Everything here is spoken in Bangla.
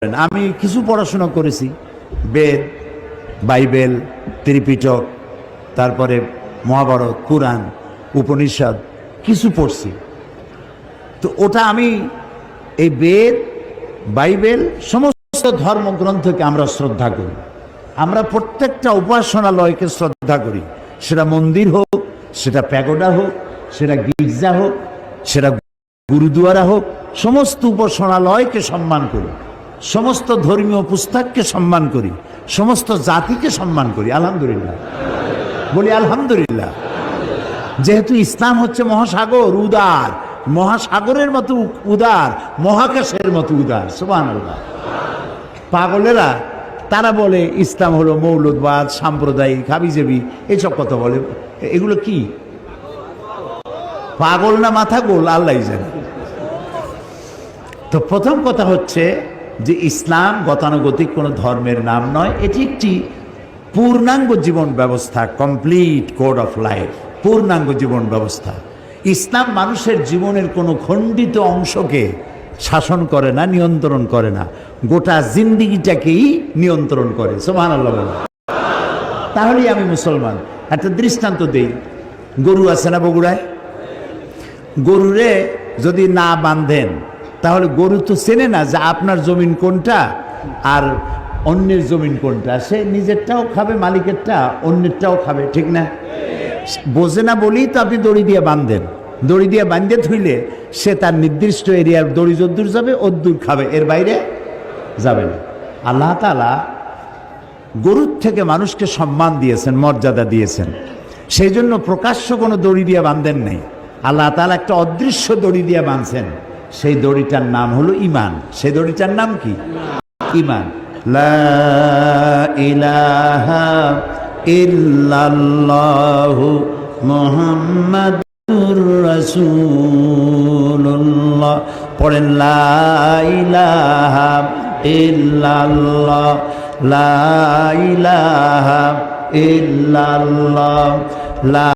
আমি কিছু পড়াশোনা করেছি, বেদ, বাইবেল, ত্রিপিটক, তারপরে মহাভারত, কুরআন, উপনিষদ কিছু পড়ছি। তো ওটা আমি এই বেদ, বাইবেল সমস্ত ধর্মগ্রন্থকে আমরা শ্রদ্ধা করি। আমরা প্রত্যেকটা উপাসনালয়কে শ্রদ্ধা করি, সেটা মন্দির হোক, সেটা প্যাগোডা হোক, সেটা গির্জা হোক, সেটা গুরুদুয়ারা হোক, সমস্ত উপাসনালয়কে সম্মান করি, সমস্ত ধর্মীয় পুস্তককে সম্মান করি, সমস্ত জাতিকে সম্মান করি। আলহামদুলিল্লাহ বলি, আলহামদুলিল্লাহ। যেহেতু ইসলাম হচ্ছে মহাসাগর, উদার, মহাসাগরের মতো উদার, মহাকাশের মতো উদার। সুবহানাল্লাহ। পাগলেরা তারা বলে ইসলাম হলো মৌলবাদ, সাম্প্রদায়িক, হাবিজাবি, এইসব কথা বলে। এগুলো কি পাগল না মাথা গোল আল্লাহ জানে। তো প্রথম কথা হচ্ছে যে ইসলাম গতানুগতিক কোনো ধর্মের নাম নয়, এটি একটি পূর্ণাঙ্গ জীবন ব্যবস্থা, কমপ্লিট কোড অফ লাইফ, পূর্ণাঙ্গ জীবন ব্যবস্থা। ইসলাম মানুষের জীবনের কোনো খণ্ডিত অংশকে শাসন করে না, নিয়ন্ত্রণ করে না, গোটা জিন্দিগিটাকেই নিয়ন্ত্রণ করে। সুবহানাল্লাহ। তাহলেই আমি মুসলমান। একটা দৃষ্টান্ত দেই। গরু আছে না বগুড়ায়? গরুরে যদি না বাঁধেন তাহলে গরু তো চেনে না যে আপনার জমিন কোনটা আর অন্যের জমিন কোনটা। সে নিজেরটাও খাবে, মালিকেরটা, অন্যেরটাও খাবে, ঠিক না? বোঝে না বলেই তো আপনি দড়ি দিয়ে বাঁধেন। দড়ি দিয়ে বাঁধতে থইলে সে তার নির্দিষ্ট এরিয়ার দড়ি যদ্দূর যাবে অদ্দূর খাবে, এর বাইরে যাবে না। আল্লাহ তাআলা গরুর থেকে মানুষকে সম্মান দিয়েছেন, মর্যাদা দিয়েছেন। সেই জন্য প্রকাশ্য কোনো দড়ি দিয়ে বাঁধেন নাই। আল্লাহ তাআলা একটা অদৃশ্য দড়ি দিয়ে বাঁধছেন। সেই দড়িটার নাম হলো ঈমান। সেই দড়িটার নাম কি? ঈমান। লা ইলাহা ইল্লাল্লাহু মুহাম্মাদুর রাসূলুল্লাহ। পড়েন লা ইলাহা ইল্লাল্লাহ, লা ইলাহা ইল্লাল্লাহ, লা